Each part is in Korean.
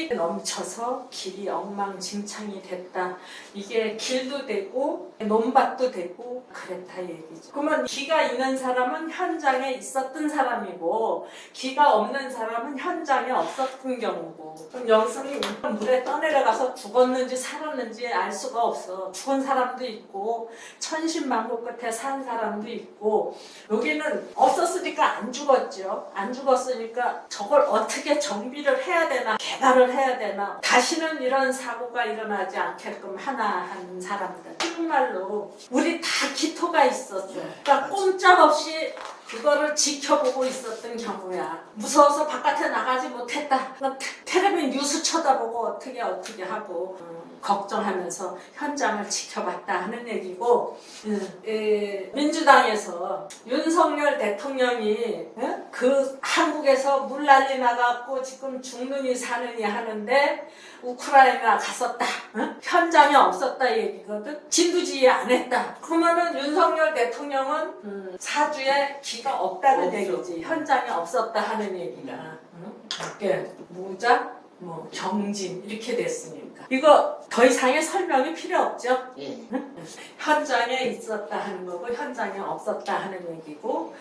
물이 넘쳐서 길이 엉망진창이 됐다. 이게 길도 되고 논밭도 되고 그랬다 얘기죠. 그러면 기가 있는 사람은 현장에 있었던 사람이고 기가 없는 사람은 현장에 없었던 경우고, 그럼 여기서는 물에 떠내려가서 죽었는지 살았는지 알 수가 없어. 죽은 사람도 있고 천신만고 끝에 산 사람도 있고, 여기는 없었으니까 안 죽었죠. 안 죽었으니까 저걸 어떻게 정비를 해야 되나, 개발을 해야 되나, 다시는 이런 사고가 일어나지 않게끔 하나 한 사람들. 정말로 우리 다 기토가 있었죠. 그러니까 꼼짝없이 그거를 지켜보고 있었던 경우야. 무서워서 바깥에 나가지 못했다. 텔레비전 뉴스 쳐다보고 어떻게 하고 걱정하면서 현장을 지켜봤다 하는 얘기고, 민주당에서 윤석열 대통령이 그 한국에서 물난리 나갖고 지금 죽느니 사느니 하는데 우크라이나 갔었다, 현장에 없었다 얘기거든. 진두지휘 안 했다. 그러면은 윤석열 대통령은 사주에 기가 없다는 얘기지. 현장에 없었다 하는 얘기가. 이게 무자, 경진 이렇게 됐으니까 이거 더 이상의 설명이 필요 없죠. 현장에 있었다 하는 거고 현장에 없었다 하는 얘기고,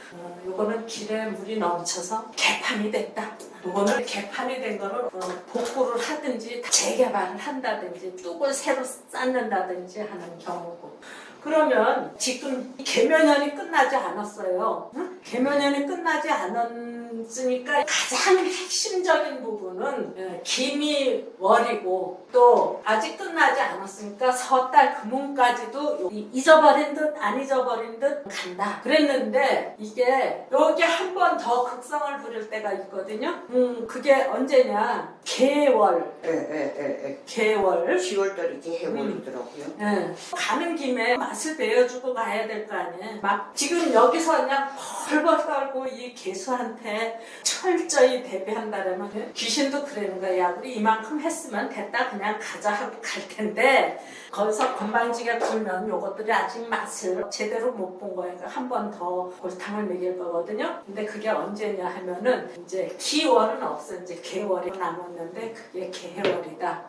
요거는 길에 물이 넘쳐서 개판이 됐다. 요거는 개판이 된 거를 복구를 하든지 재개발을 한다든지 뚝을 새로 쌓는다든지 하는 경우고. 그러면 지금 계면연이 끝나지 않았어요. 계면연이 끝나지 않았으니까 가장 핵심적인 부분은 기미월이고, 또 아직 끝나지 않았으니까 서달 금운까지도 잊어버린 듯 안 잊어버린 듯 간다 그랬는데, 이게 여기 한 번 더 극성을 부릴 때가 있거든요. 그게 언제냐, 개월. 개월 10월달이 개월이더라고요. 가는 김에 맛을 배워주고 가야 될 거 아니에요. 막 지금 여기서 그냥 벌벌 떨고 이 개수한테 철저히 대비한다면 귀신도 그러는 거야. 야, 우리 이만큼 했으면 됐다, 그냥 가자 하고 갈 텐데, 거기서 건방지게 굴면 요것들이 아직 맛을 제대로 못 본 거예요. 한 번 더 골탕을 먹일 거거든요. 근데 그게 언제냐 하면은 이제 기월은 없어. 이제 개월이 남았는데 그게 개월이다.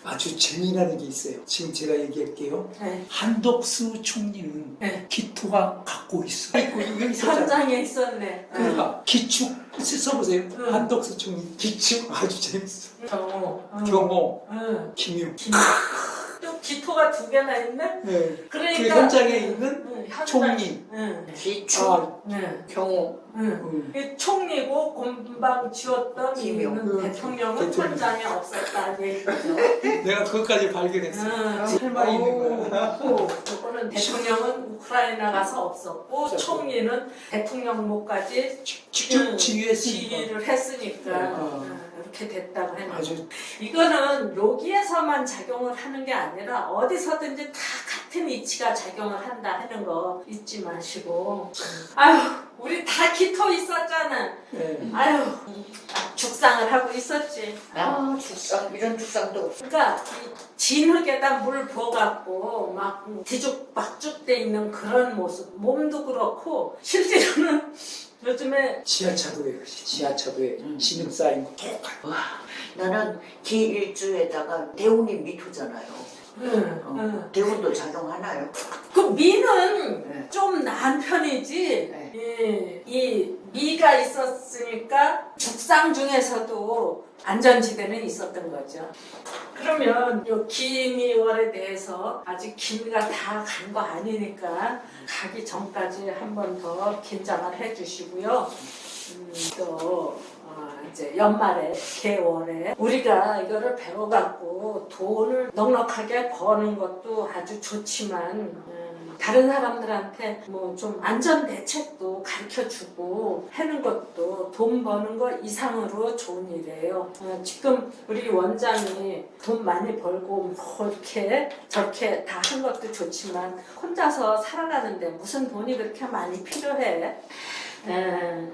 아주 재미나는 게 있어요. 지금 제가 얘기할게요. 한덕수 총리는 기토가 갖고 있어. 현장에 있었네. 그러니까 기축 써보세요. 한덕수 총리 기축 아주 재밌어. 경호, 김유. 또 기토가 두 개나 있네. 그러니까 그 현장에 있는 총리. 기축, 경호. 총리고 금방 지었던 김용. 대통령은 현장에 없었다는 얘기죠. 내가 그것까지 발견했어. 할말이 있는 거야. 그거는 대통령은 우크라이나 가서 없었고, 총리는 대통령목까지 지휘를 했으니까 이렇게 됐다고 했는데, 이거는 여기에서만 작용을 하는 게 아니라 어디서든지 다 같은 이치가 작용을 한다 하는 거 잊지 마시고. 아유, 우리 다 기토 있었잖아. 아유, 죽상을 하고 있었지. 죽상, 이런 죽상도 없어. 그러니까 진흙에다 물 부어갖고 막 뒤죽박죽 돼 있는 그런 모습, 몸도 그렇고 실제로는 요즘에 지하차도에 진흙 쌓인 거 똑같아. 나는 기일주에다가 대운이 미토잖아요. 대운도 작용하나요? 그 미는 좀 나은 편이지. 이 미가 있었으니까 죽상 중에서도 안전지대는 있었던 거죠. 그러면 이 기미월에 대해서 아직 기미가 다 간 거 아니니까 가기 전까지 한 번 더 긴장을 해주시고요. 또 이제 연말에 개월에 우리가 이거를 배워갖고 돈을 넉넉하게 버는 것도 아주 좋지만, 다른 사람들한테 뭐 좀 안전 대책도 가르쳐주고 하는 것도 돈 버는 거 이상으로 좋은 일이에요. 지금 우리 원장이 돈 많이 벌고 뭐 이렇게 저렇게 다 한 것도 좋지만, 혼자서 살아가는데 무슨 돈이 그렇게 많이 필요해?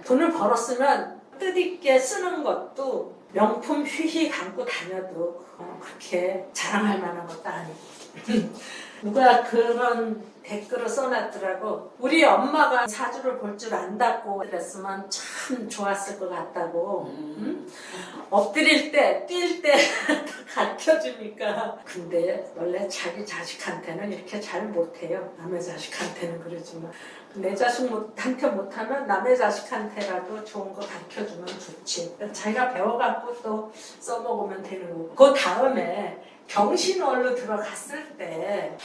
돈을 벌었으면 뜻있게 쓰는 것도 명품 휘휘 감고 다녀도 그렇게 자랑할 만한 것도 아니고 누가 그런 댓글을 써놨더라고. 우리 엄마가 사주를 볼 줄 안다고 그랬으면 참 좋았을 것 같다고. 응? 엎드릴 때, 뛸 때 가르쳐주니까. 근데 원래 자기 자식한테는 이렇게 잘 못해요. 남의 자식한테는 그러지만. 내 자식한테 못하면 남의 자식한테라도 좋은 거 가르쳐주면 좋지. 자기가 배워갖고 또 써먹으면 되는 거고. 그 다음에 경신월로 들어갔을 때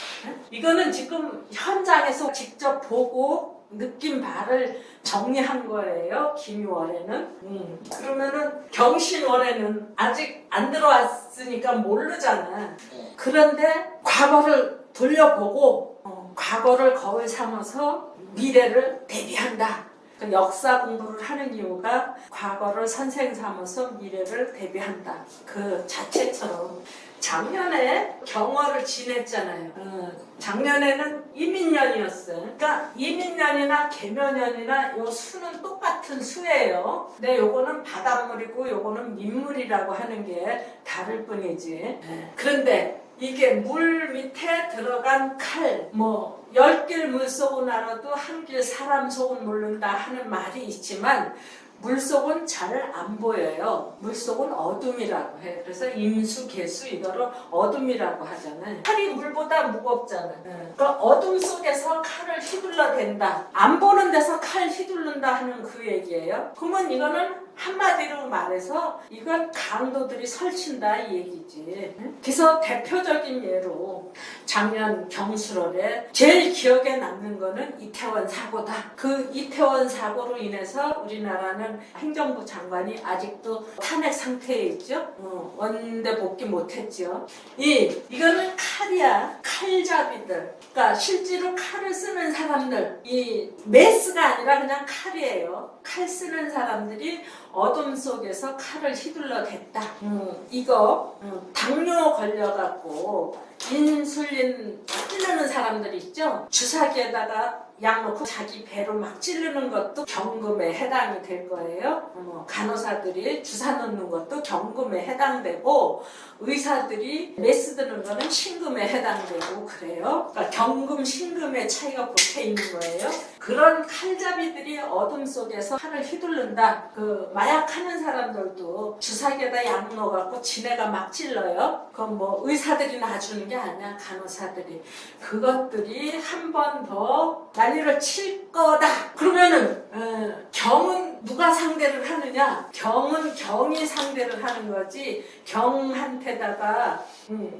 이거는 지금 현장에서 직접 보고 느낀 바를 정리한 거예요. 김유월에는. 그러면은 경신월에는 아직 안 들어왔으니까 모르잖아. 그런데 과거를 돌려보고 과거를 거울 삼아서 미래를 대비한다. 그 역사 공부를 하는 이유가 과거를 선생 삼아서 미래를 대비한다. 그 자체처럼 작년에 경월을 지냈잖아요. 작년에는 이민년이었어요. 그러니까 이민년이나 계묘년이나 요 수는 똑같은 수예요. 근데 요거는 바닷물이고 요거는 민물이라고 하는 게 다를 뿐이지. 그런데 이게 물 밑에 들어간 칼, 뭐 10길 물속은 알아도 한 길 사람 속은 모른다 하는 말이 있지만 물속은 잘 안 보여요. 물속은 어둠이라고 해. 그래서 임수, 개수 이거를 어둠이라고 하잖아요. 칼이 물보다 무겁잖아요. 그러니까 어둠 속에서 칼을 휘둘러 댄다. 안 보는 데서 칼 휘둘른다 하는 그 얘기예요. 그러면 이거는 한마디로 말해서 이건 강도들이 설친다 이 얘기지. 그래서 대표적인 예로 작년 경술월에 제일 기억에 남는 거는 이태원 사고다. 그 이태원 사고로 인해서 우리나라는 행정부 장관이 아직도 탄핵 상태에 있죠. 원대 복귀 못했죠. 이거는 칼이야. 칼잡이들. 그러니까 실제로 칼을 쓰는 사람들. 이 메스가 아니라 그냥 칼이에요. 칼 쓰는 사람들이 어둠 속에서 칼을 휘둘러 댔다. 이거 당뇨 걸려갖고 인슐린 찌르는 사람들 있죠. 주사기에다가 약 넣고 자기 배로 막 찌르는 것도 경금에 해당이 될 거예요. 간호사들이 주사 넣는 것도 경금에 해당되고 의사들이 메스 드는 거는 신금에 해당되고 그래요. 그러니까 경금, 신금의 차이가 붙어 있는 거예요. 그런 칼잡이들이 어둠 속에서 칼을 휘두른다. 그 마약하는 사람들도 주사기에다 약 넣어갖고 지네가 막 찔러요. 그건 뭐 의사들이 놔주는 게 아니야. 간호사들이. 그것들이 한 번 더 난리를 칠 거다. 그러면은 경은 누가 상대를 하느냐? 경은 경이 상대를 하는 거지. 경한테다가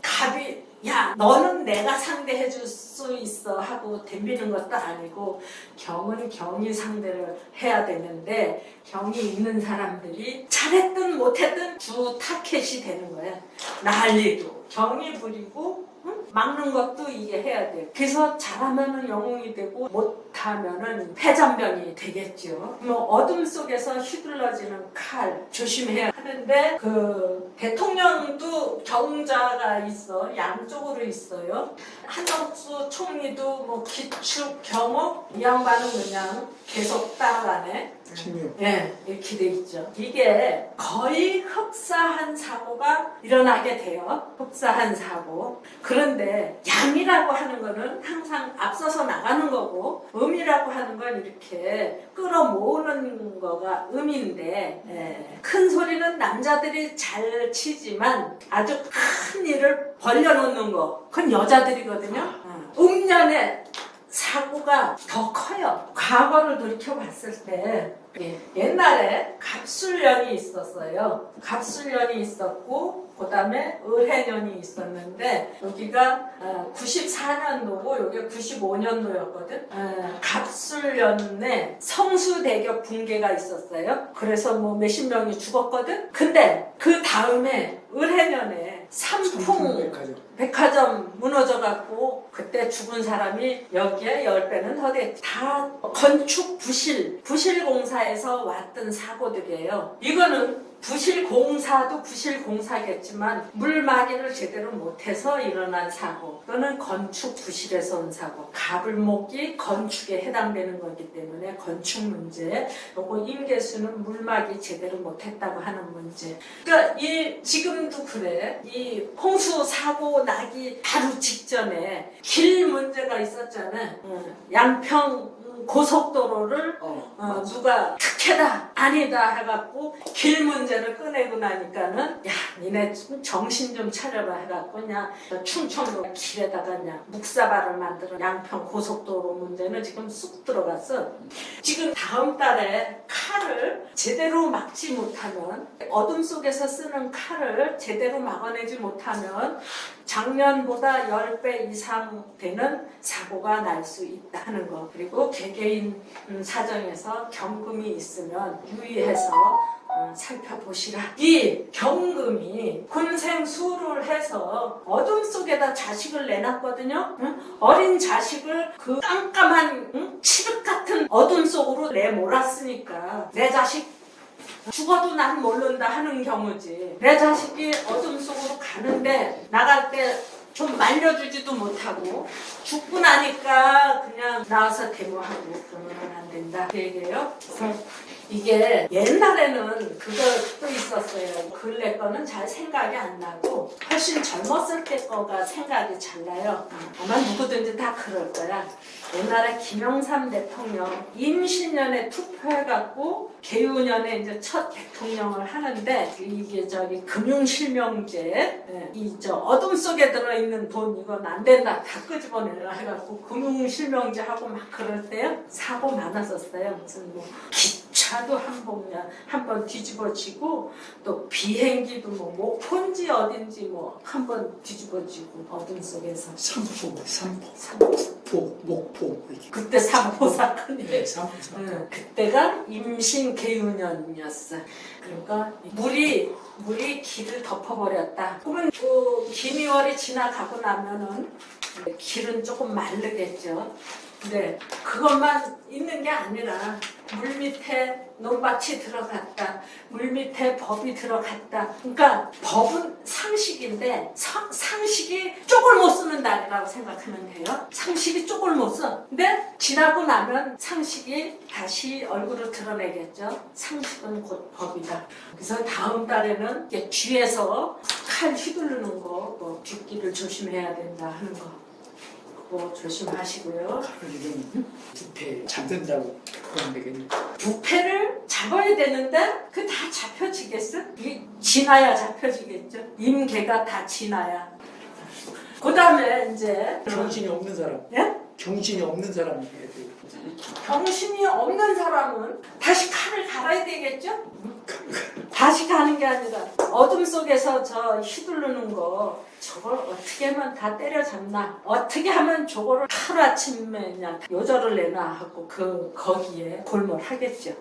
갑이 야 너는 내가 상대해 줄 수 있어 하고 덤비는 것도 아니고 경은 경이 상대를 해야 되는데 경이 있는 사람들이 잘했든 못했든 주 타켓이 되는 거야. 난리도 경이 부리고 막는 것도 이게 해야 돼요. 그래서 잘하면은 영웅이 되고 못하면은 패전병이 되겠죠. 뭐 어둠 속에서 휘둘러지는 칼 조심해야 하는데 그 대통령도 경자가 있어. 양쪽으로 있어요. 한덕수 총리도 뭐 기축 경호 이 양반은 그냥 계속 따라가네. 예, 이렇게 돼 있죠. 이게 거의 흡사한 사고가 일어나게 돼요. 흡사한 사고. 그런데 양이라고 하는 거는 항상 앞서서 나가는 거고 음이라고 하는 건 이렇게 끌어모으는 거가 음인데 큰 소리는 남자들이 잘 치지만 아주 큰 일을 벌려놓는 거 그건 여자들이거든요. 음년에 사고가 더 커요. 과거를 돌이켜봤을 때 옛날에 갑술년이 있었어요. 갑술년이 있었고 그 다음에 을해년이 있었는데 여기가 94년도고 여기가 95년도였거든. 갑술년에 성수대교 붕괴가 있었어요. 그래서 뭐 몇십 명이 죽었거든. 근데 그 다음에 을해년에 삼풍 백화점 무너져갖고 그때 죽은 사람이 여기에 10배는 더 됐지. 다 건축 부실공사에서 왔던 사고들이에요. 이거는 부실공사도 부실공사겠지만 물막이를 제대로 못해서 일어난 사고 또는 건축 부실에서 온 사고 가불목이 건축에 해당되는 거기 때문에 건축 문제 요거 임계수는 물막이 제대로 못했다고 하는 문제 그러니까 지금도 그래 이 홍수 사고 나기 바로 직전에 길 문제가 있었잖아 양평 고속도로를 누가 특혜다 아니다 해갖고 길 문제를 꺼내고 나니까는 야 니네 좀 정신 좀 차려라 해갖고 그냥 충청도 길에다가 그냥 묵사발을 만들어 양평 고속도로 문제는 지금 쑥 들어갔어. 지금 다음 달에 칼을 제대로 막지 못하면 어둠 속에서 쓰는 칼을 제대로 막아내지 못하면 작년보다 10배 이상 되는 사고가 날 수 있다 하는 거. 그리고 개개인 사정에서 경금이 있으면 유의해서 살펴보시라. 이 경금이 군생수를 해서 어둠 속에다 자식을 내놨거든요. 어린 자식을 그 깜깜한 칠흑 같은 어둠 속으로 내몰았으니까 내 자식 죽어도 난 모른다 하는 경우지. 내 자식이 어둠 속으로 가는데 나갈 때 좀 말려주지도 못하고 죽고 나니까 그냥 나와서 데모하고 그러면 안 된다 그 얘기예요. 그래서 이게 옛날에는 그거 또 있었어요. 근래 거는 잘 생각이 안 나고 훨씬 젊었을 때 거가 생각이 잘 나요. 아마 누구든지 다 그럴 거야. 옛날에 김영삼 대통령 임신년에 투표해갖고 개유년에 이제 첫 대통령을 하는데 이게 금융실명제 이 어둠 속에 들어있는 돈 이건 안 된다 다 끄집어내라 해갖고 금융실명제 하고 막 그럴 때요 사고 많았었어요. 무슨 뭐 기차도 한 번 뒤집어지고 또 비행기도 뭐 폰지 어딘지 뭐 한 번 뒤집어지고 어둠 속에서 삼포, 목포 이렇게. 그때 삼포 사건이에요. 네, 삼포 사건. 그때가 임신 개유년이었어. 그러니까 물이 길을 덮어버렸다. 그러면 그 기미월이 지나가고 나면은 길은 조금 마르겠죠. 근데 그것만 있는 게 아니라 물 밑에 논밭이 들어갔다. 물 밑에 법이 들어갔다. 그러니까 법은 상식인데 상식이 쪽을 못 쓰는 날이라고 생각하면 돼요. 상식이 쪽을 못 써. 근데 지나고 나면 상식이 다시 얼굴을 드러내겠죠. 상식은 곧 법이다. 그래서 다음 달에는 뒤에서 칼 휘두르는 거, 뭐 뒷길을 조심해야 된다 하는 거. 그거 조심하시고요. 이런 부패 잡는다고 그러면 되겠네. 부패를 잡아야 되는데 그 다 잡혀지겠어? 이게 지나야 잡혀지겠죠. 임계가 다 지나야. 그 다음에 이제 정신이 없는 사람. 예? 정신이 없는 사람이 해야 돼요. 정신이 없는 사람은 다시 칼을 갈아야 되겠죠? 다시 가는 게 아니라 어둠 속에서 휘두르는 거 저걸 어떻게 하면 다 때려잡나 어떻게 하면 저거를 하루아침에 그냥 요절을 내나 하고 거기에 골몰하겠죠.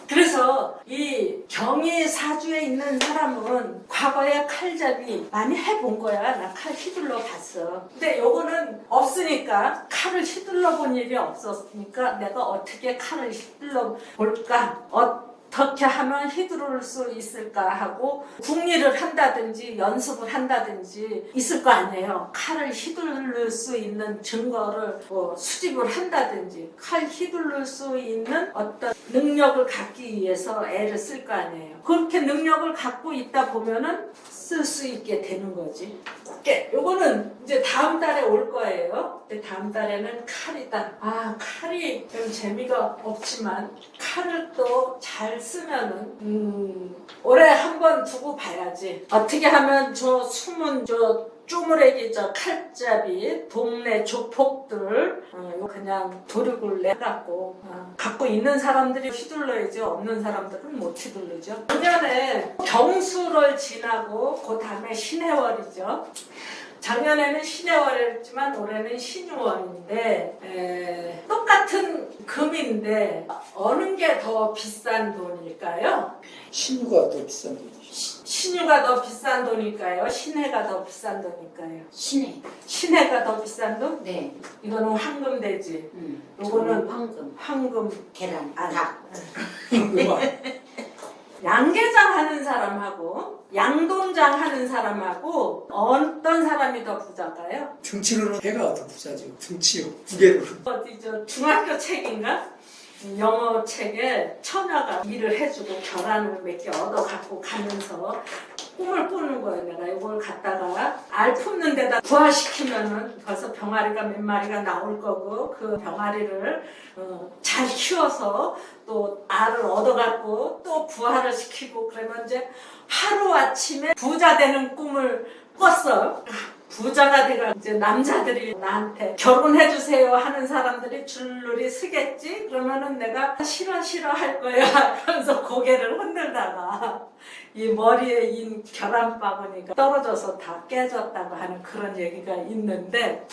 그래서 이 경의 사주에 있는 사람은 과거에 칼잡이 많이 해본 거야. 나 칼 휘둘러 봤어. 근데 요거는 없으니까 칼을 휘둘러 본 일이 없었으니까 내가 어떻게 칼을 휘둘러 볼까? 어떻게 하면 휘두를 수 있을까 하고 궁리를 한다든지 연습을 한다든지 있을 거 아니에요. 칼을 휘두를 수 있는 증거를 수집을 한다든지 칼 휘두를 수 있는 어떤 능력을 갖기 위해서 애를 쓸 거 아니에요. 그렇게 능력을 갖고 있다 보면은 쓸 수 있게 되는 거지. 요거는 이제 다음 달에 올 거예요. 근데 다음 달에는 칼이다. 칼이 좀 재미가 없지만 칼을 또 잘 쓰면은 올해 한번 두고 봐야지. 어떻게 하면 저 숨은 쪼무레기 칼잡이 동네 조폭들 그냥 도륙을 내갖고 갖고 있는 사람들이 휘둘러야지 없는 사람들은 못 휘둘르죠. 작년에 경수를 지나고 그 다음에 신해월이죠. 작년에는 신해월이었지만 올해는 신유월인데 똑같은 금인데 어느 게 더 비싼 돈일까요? 신유가 더 비싼 돈이죠. 신유가 더 비싼 돈일까요? 신해가 더 비싼 돈일까요? 신해. 신해가 더 비싼 돈? 네. 이거는 황금돼지. 요거는 황금. 황금 계란. 안. 닭. 황금아. 양계장 하는 사람하고 양돈장 하는 사람하고 어떤 사람이 더 부자일까요? 등치로는 해가 더 부자죠. 등치요. 무게로. 어디 저 중학교 책인가? 영어 책에 처녀가 일을 해주고 결혼을 몇 개 얻어 갖고 가면서 꿈을 꾸는 거예요. 내가 이걸 갖다가 알 품는 데다 부화시키면은 벌써 병아리가 몇 마리가 나올 거고 그 병아리를 잘 키워서 또 알을 얻어 갖고 또 부화를 시키고 그러면 이제 하루아침에 부자 되는 꿈을 꿨어요. 부자가 돼가 이제 남자들이 나한테 결혼해주세요 하는 사람들이 줄줄이 서겠지? 그러면은 내가 싫어 할 거야 그러면서 고개를 흔들다가 이 머리에 인 결함바구니가 떨어져서 다 깨졌다고 하는 그런 얘기가 있는데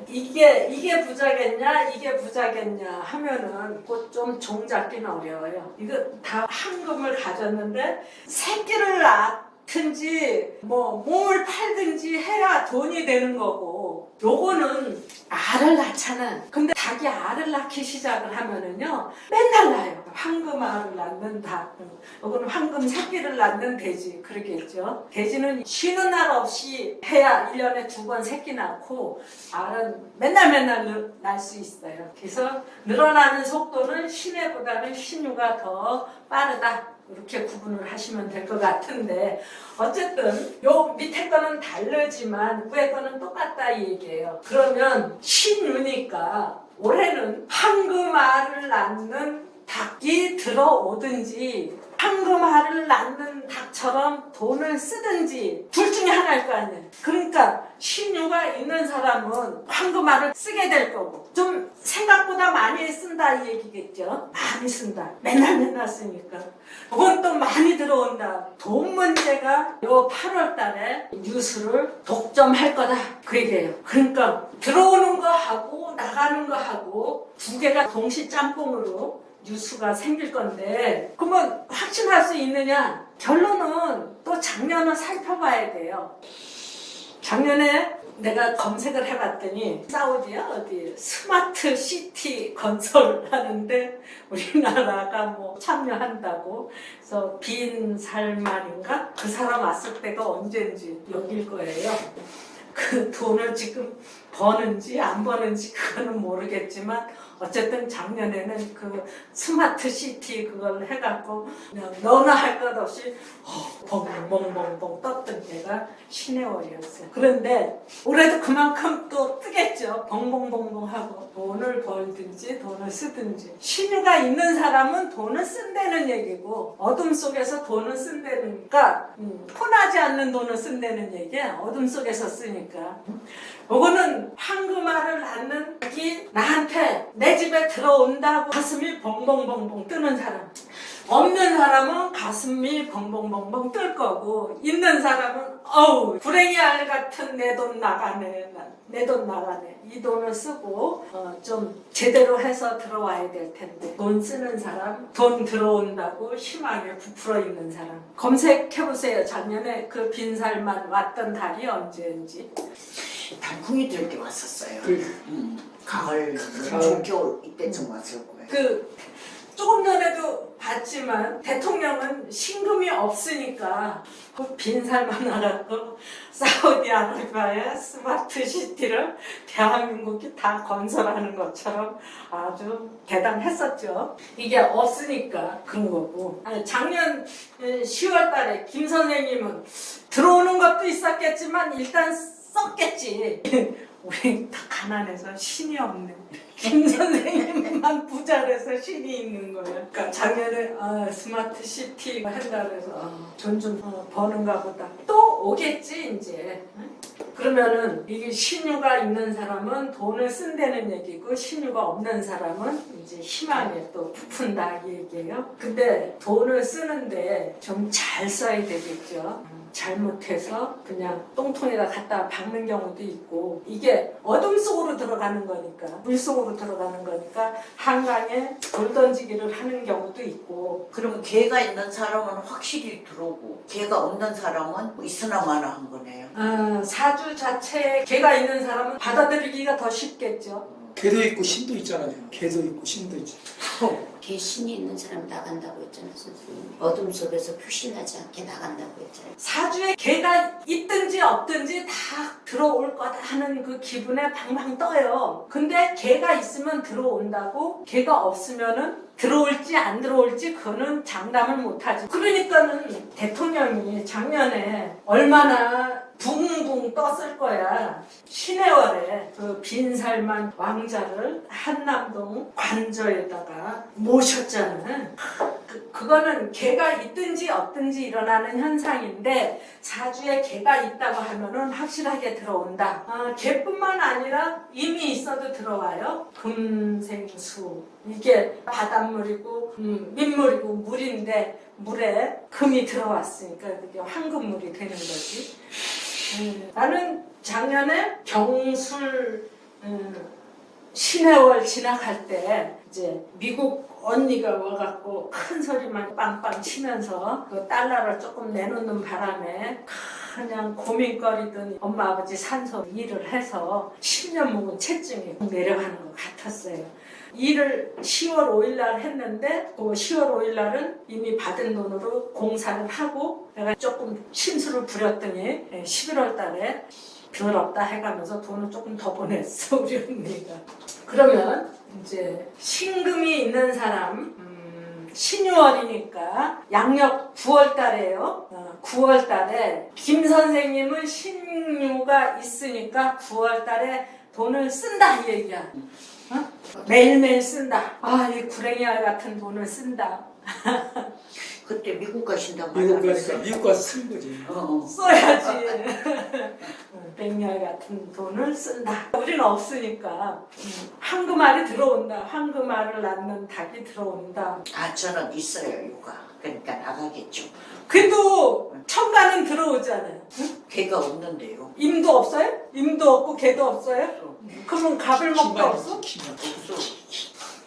이게 부자겠냐 이게 부자겠냐 하면은 곧 좀 종잡기는 어려워요. 이거 다 황금을 가졌는데 새끼를 낳든지 뭐 몸을 팔든지 해야 돈이 되는 거고 요거는 알을 낳잖아. 근데 닭이 알을 낳기 시작을 하면은요 맨날 낳아요. 황금 알을 낳는 닭, 요거는 황금 새끼를 낳는 돼지 그러겠죠. 돼지는 쉬는 날 없이 해야 1년에 2번 새끼 낳고 알은 맨날 낳을 수 있어요. 그래서 늘어나는 속도는 신해보다는 신유가 더 빠르다. 이렇게 구분을 하시면 될 것 같은데 어쨌든 요 밑에 거는 다르지만 위에 거는 똑같다 이 얘기예요. 그러면 신유니까 올해는 황금알을 낳는 닭이 들어오든지 황금알을 낳는 닭처럼 돈을 쓰든지 둘 중에 하나일 거 아니에요. 그러니까 신유가 있는 사람은 황금알을 쓰게 될 거고 좀 생각보다 많이 쓴다 이 얘기겠죠. 많이 쓴다. 맨날 쓰니까 그건 또 많이 들어온다. 돈 문제가 요 8월 달에 뉴스를 독점할 거다 그 얘기예요. 그러니까 들어오는 거 하고 나가는 거 하고 두 개가 동시 짬뽕으로 뉴스가 생길 건데 그러면 확신할 수 있느냐? 결론은 또 작년을 살펴봐야 돼요. 작년에 내가 검색을 해봤더니 사우디야 어디 스마트 시티 건설하는데 우리나라가 뭐 참여한다고 그래서 빈 살만인가? 그 사람 왔을 때가 언제인지 여길 거예요. 그 돈을 지금 버는지 안 버는지 그거는 모르겠지만 어쨌든 작년에는 그 스마트 시티 그걸 해갖고 그냥 너나 할 것 없이 벙벙벙벙 떴던 때가 시내월이었어요. 그런데 올해도 그만큼 또 뜨겠죠. 벙벙벙벙 하고 돈을 벌든지 돈을 쓰든지 신유가 있는 사람은 돈을 쓴다는 얘기고 어둠 속에서 돈을 쓴다니까 혼하지 않는 돈을 쓴다는 얘기야. 어둠 속에서 쓰니까 요거는 황금알을 낳는 닭이 나한테 내 집에 들어온다고 가슴이 벙벙벙벙 뜨는 사람 없는 사람은 가슴이 벙벙벙벙 뜰 거고 있는 사람은 어우 불행이 알 같은 내 돈 나가네 내 돈 나가네 이 돈을 쓰고 좀 제대로 해서 들어와야 될 텐데 돈 쓰는 사람 돈 들어온다고 희망에 부풀어 있는 사람 검색해보세요. 작년에 그 빈살만 왔던 달이 언제인지 단풍이 들 때 왔었어요. 가을, 가을. 겨울 이때쯤 왔을 거예요. 그 조금 전에도 봤지만 대통령은 신금이 없으니까 그 빈살만 나갔고 사우디아라비아의 스마트 시티를 대한민국이 다 건설하는 것처럼 아주 대단했었죠. 이게 없으니까 그런 거고 작년 10월 달에 김 선생님은 들어오는 것도 있었겠지만 일단 썼겠지. 우리 다 가난해서 신이 없네. 김 선생님만 부자라서 신이 있는 거야. 그러니까 작년에 스마트 시티 한다 그래서 돈 좀 버는가 보다. 또 오겠지 이제. 그러면은 이게 신유가 있는 사람은 돈을 쓴다는 얘기고 신유가 없는 사람은 이제 희망에 또 부푼다 이 얘기예요. 근데 돈을 쓰는데 좀 잘 써야 되겠죠. 잘못해서 그냥 똥통에다 갖다 박는 경우도 있고 이게 어둠 속으로 들어가는 거니까 물 속으로 들어가는 거니까 한강에 돌 던지기를 하는 경우도 있고 그러면 개가 있는 사람은 확실히 들어오고 개가 없는 사람은 있으나 마나 한 거네요. 사주 자체에 개가 있는 사람은 받아들이기가 더 쉽겠죠. 개도 있고 신도 있잖아요. 개도 있고 신도 있잖아요. 개 신이 있는 사람 나간다고 했잖아요, 선생님. 어둠 속에서 표시나지 않게 나간다고 했잖아요. 사주에 개가 있든지 없든지 다 들어올 거다 하는 그 기분에 방방 떠요. 근데 개가 있으면 들어온다고, 개가 없으면은 들어올지 안 들어올지 그거는 장담을 못하지. 그러니까는 대통령이 작년에 얼마나 붕붕 떴을 거야. 신해월에 그 빈살만 왕자를 한남동 관저에다가 모셨잖아. 그거는 개가 있든지 없든지 일어나는 현상인데, 사주에 개가 있다고 하면은 확실하게 들어온다. 개뿐만 아니라 이미 있어도 들어와요. 금생수, 이게 바닷물이고 민물이고 물인데, 물에 금이 들어왔으니까 그게 황금물이 되는 거지. 나는 작년에 경술 신해월 지나갈 때 이제 미국 언니가 와갖고 큰 소리만 빵빵 치면서 그 달러를 조금 내놓는 바람에 그냥 고민거리던 엄마 아버지 산소 일을 해서 10년 묵은 체증이 내려가는 것 같았어요. 일을 10월 5일 날 했는데 그 10월 5일 날은 이미 받은 돈으로 공사를 하고 내가 조금 심술을 부렸더니 11월 달에 더럽다 해가면서 돈을 조금 더 보냈어, 우리 언니가. 그러면 이제 신금이 있는 사람, 신유월이니까 양력 9월 달에요. 9월 달에 김 선생님은 신유가 있으니까 9월 달에 돈을 쓴다 이 얘기야. 매일매일 쓴다. 이 구랭이알 같은 돈을 쓴다. 그때 미국 가신다고 미국 가니까 하셨어요. 미국 가서 쓴 거지. 써야지. 백렬 같은 돈을 쓴다. 우리는 없으니까 황금알이 들어온다. 황금알을 낳는 닭이 들어온다. 저는 있어요, 육아. 그러니까 나가겠죠. 그래도 천간은 들어오잖아요. 개가 없는데요. 임도 없어요? 임도 없고 개도 없어요? 그러면 갑을 먹도 없어? 없어.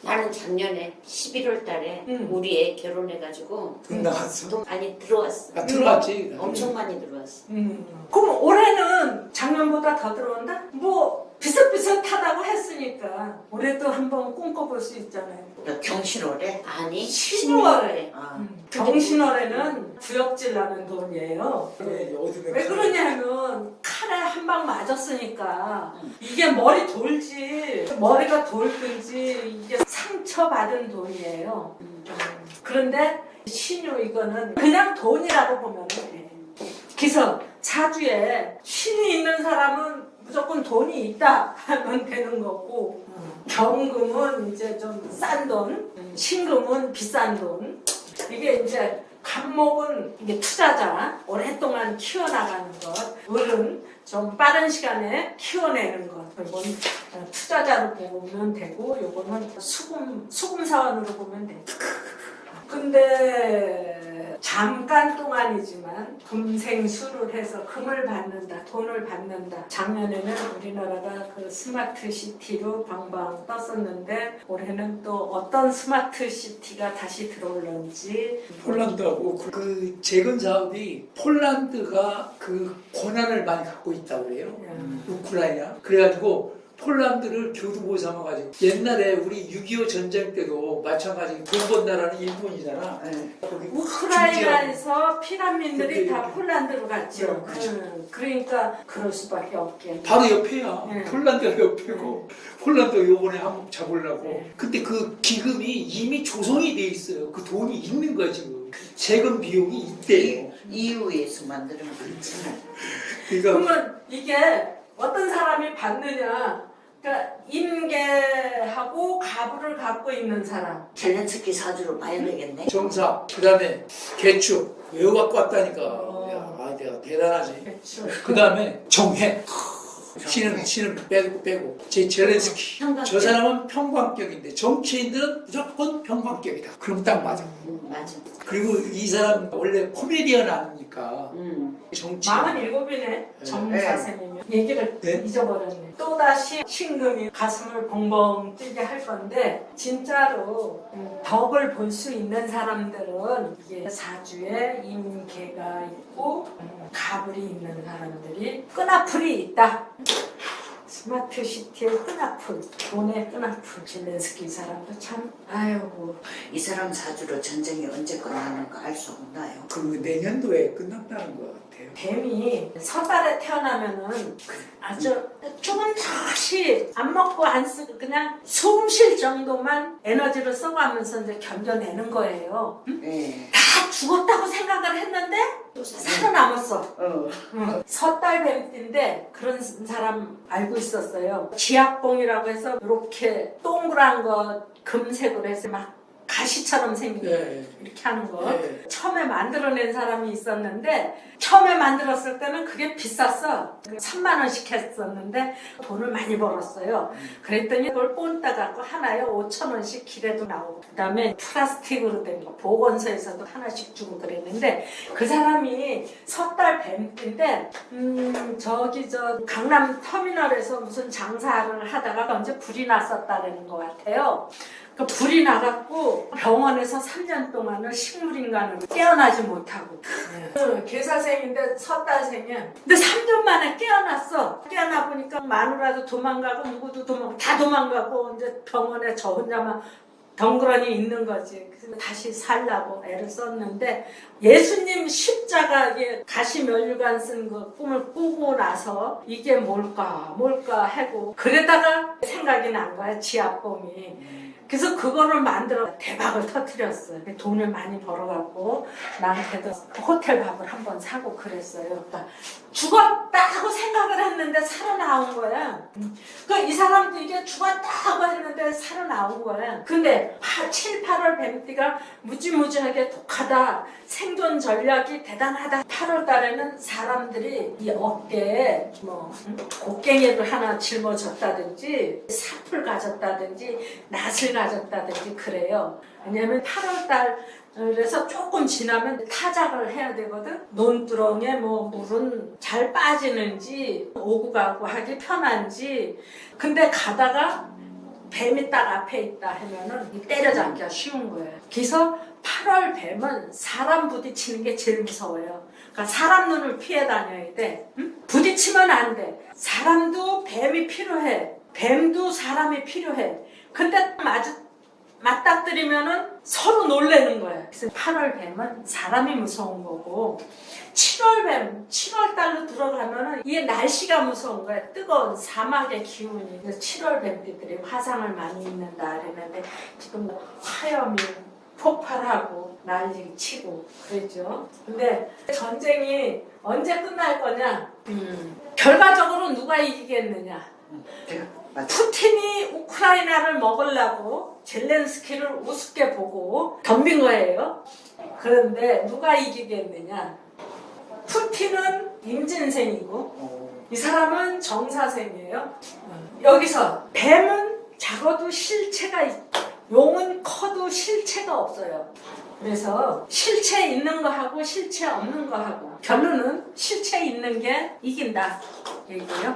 나는 작년에 11월 달에 우리 애 결혼해가지고 돈 나갔어. 돈 많이 들어왔어. 들어왔지. 엄청 많이 들어왔어. 그럼 올해는 작년보다 더 들어온다? 뭐 비슷비슷하다고 했으니까 올해도 한번 꿈꿔볼 수 있잖아요. 경신월에? 아니, 신유월에. 16월에. 경신월에는 구역질 나는 돈이에요. 왜 그러냐면 칼에 한 방 맞았으니까 이게 머리 돌지, 머리가 돌든지 이게 상처받은 돈이에요. 그런데 신유 이거는 그냥 돈이라고 보면 돼. 그래서 사주에 신이 있는 사람은 무조건 돈이 있다 하면 되는 거고, 경금은 이제 좀 싼 돈, 신금은 비싼 돈. 이게 이제 갑목은 이게 투자자, 오랫동안 키워나가는 것, 을은 좀 빠른 시간에 키워내는 것. 이건 투자자로 보면 되고, 요거는 수금 사원으로 보면 돼. 근데 잠깐 동안이지만 금생수를 해서 금을 받는다, 돈을 받는다. 작년에는 우리나라가 그 스마트 시티로 방방 떴었는데 올해는 또 어떤 스마트 시티가 다시 들어올는지. 폴란드하고 그 재건 사업이 폴란드가 그 권한을 많이 갖고 있다고 그래요. 우크라이나. 그래가지고 폴란드를 교두보 삼아가지고 옛날에 우리 6.25 전쟁 때도 마찬가지 돈 번 나라는 일본이잖아. 거기 우크라이나에서 피라민들이 다 폴란드로 갔죠. 그렇죠. 그러니까 그럴 수밖에 없겠네. 바로 옆에야. 네. 폴란드가 옆에고 폴란드 요번에 한번 잡으려고. 네. 근데 그 기금이 이미 조성이 돼 있어요. 그 돈이 있는 거야 지금. 재건 비용이 있대요. EU에서 만드는 거 있잖아요. 그러니까 그러면 이게 어떤 사람이 받느냐, 그러니까 임계하고 가부를 갖고 있는 사람. 젤렌스키 사주로 봐야 되겠네. 정사, 그 다음에 개축 외워갖고 왔다니까. 야, 내가 대단하지. 그렇죠. 그 다음에 정해. 신은 빼고 제 젤렌스키. 저 사람은 평광격인데 정치인들은 무조건 평광격이다. 그럼 딱 맞아. 맞아. 그리고 이 사람 원래 코미디언 아닙니까? 정치. 47이네. 정사쌤이면. 얘기를 네? 잊어버렸네. 또다시 신금이 가슴을 벙벙 뛰게 할 건데, 진짜로 덕을 볼 수 있는 사람들은 이게 사주에 임계가 있고 가불이 있는 사람들이 끈앞풀이 있다. 스마트 시티의 끈앞을, 돈의 끈앞을. 젤렌스키 이 사람도 참, 아이고. 이 사람 사주로 전쟁이 언제 끝나는가 알 수 없나요? 그 내년도에 끝난다는 것 같아요. 뱀이 설달에 태어나면은 아주 조금 다시 안 먹고 안 쓰고 그냥 숨 쉴 정도만 에너지를 써가면서 이제 견뎌내는 거예요. 응? 네. 다 죽었다고 생각을 했는데 또 살아. 살아남았어. 어. 섣달 뱀띠인데 그런 사람 알고 있었어요. 지압봉이라고 해서 이렇게 동그란 거 금색으로 해서 막 가시처럼 생긴 거 네. 이렇게 하는 거 네. 처음에 만들어낸 사람이 있었는데 처음에 만들었을 때는 그게 비쌌어. 3만 원씩 했었는데 돈을 많이 벌었어요. 그랬더니 그걸 본따 갖고 하나에 5천 원씩 길에도 나오고 그다음에 플라스틱으로 된 거 보건소에서도 하나씩 주고 그랬는데 그 사람이 섣달 뱀띠인데 저기 저 강남 터미널에서 무슨 장사를 하다가 언제 불이 났었다는 것 같아요. 그 불이 나갖고 병원에서 3년 동안을 식물인간으로 깨어나지 못하고 계사생인데 섣달생이야. 근데 3년 만에 깨어났어. 깨어나 보니까 마누라도 도망가고 누구도 다 도망가고 이제 병원에 저 혼자만 덩그러니 있는 거지. 그래서 다시 살라고 애를 썼는데 예수님 십자가에 가시면류관 쓴 그 꿈을 꾸고 나서 이게 뭘까 하고 그러다가 생각이 난 거야. 지압봉이. 그래서 그거를 만들어 대박을 터뜨렸어요. 돈을 많이 벌어갖고 나한테도 호텔 밥을 한번 사고 그랬어요. 그러니까 죽었다고 생각을 했는데 살아나온 거야. 그러니까 이 사람도 이게 죽었다고 했는데 살아나온 거야. 근데 7, 8월 뱀띠가 무지무지하게 독하다. 생존 전략이 대단하다. 8월 달에는 사람들이 이 어깨에 뭐 곡괭이를 하나 짊어졌다든지 사풀 가졌다든지 낫을 가졌다든지 그래요. 왜냐하면 8월 달에서 조금 지나면 타작을 해야 되거든. 논두렁에 뭐 물은 잘 빠지는지 오고 가고 하기 편한지. 근데 가다가 뱀이 딱 앞에 있다 하면은 때려잡기가 쉬운 거예요. 그래서 8월 뱀은 사람 부딪히는 게 제일 무서워요. 그러니까 사람 눈을 피해 다녀야 돼. 응? 부딪히면 안 돼. 사람도 뱀이 필요해. 뱀도 사람이 필요해. 근데 맞닥뜨리면은 서로 놀래는 거야. 그래서 8월 뱀은 사람이 무서운 거고 7월 뱀, 7월 달로 들어가면은 이게 날씨가 무서운 거야. 뜨거운 사막의 기운이. 그래서 7월 뱀띠들이 화상을 많이 입는다 그랬는데 지금 화염이 폭발하고 난리 치고 그랬죠. 근데 전쟁이 언제 끝날 거냐? 결과적으로 누가 이기겠느냐? 푸틴이 우크라이나를 먹으려고 젤렌스키를 우습게 보고 덤빈 거예요. 그런데 누가 이기겠느냐? 푸틴은 임진생이고 이 사람은 정사생이에요. 여기서 뱀은 작아도 실체가 있고 용은 커도 실체가 없어요. 그래서 실체 있는 거하고 실체 없는 거하고 결론은 실체 있는 게 이긴다 얘기예요.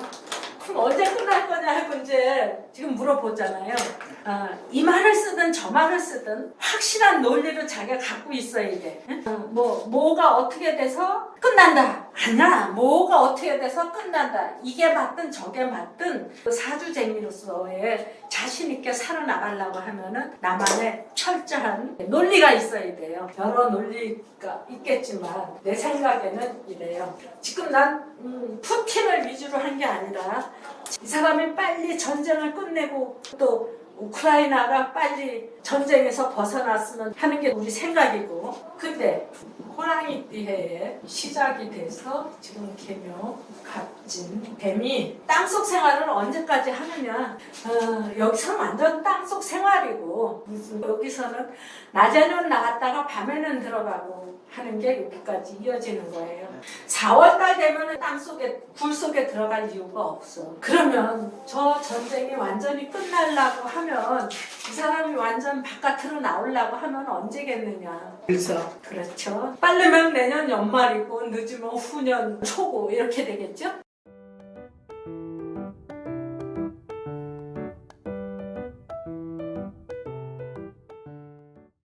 그럼 언제 끝날 거냐 하고 이제 지금 물어보잖아요. 이 말을 쓰든 저 말을 쓰든 확실한 논리를 자기가 갖고 있어야 돼. 뭐가 어떻게 돼서 끝난다. 아니야. 뭐가 어떻게 돼서 끝난다. 이게 맞든 저게 맞든 사주쟁이로서의 자신 있게 살아나가려고 하면은 나만의 철저한 논리가 있어야 돼요. 여러 논리가 있겠지만 내 생각에는 이래요. 지금 난 푸틴을 위주로 한 게 아니라 이 사람이 빨리 전쟁을 끝내고 또 우크라이나가 빨리 전쟁에서 벗어났으면 하는 게 우리 생각이고 근데 호랑이띠 해에 시작이 돼서 지금 개묘, 갑진, 뱀이 땅속 생활을 언제까지 하느냐 여기서는 완전 땅속 생활이고 무슨 여기서는 낮에는 나갔다가 밤에는 들어가고 하는 게 여기까지 이어지는 거예요. 4월달 되면은 땅속에 굴 속에 들어갈 이유가 없어. 그러면 저 전쟁이 완전히 끝나려고 하면 이 사람이 완전 바깥으로 나오려고 하면 언제겠느냐. 일사. 그렇죠. 빠르면 내년 연말이고 늦으면 후년 초고 이렇게 되겠죠.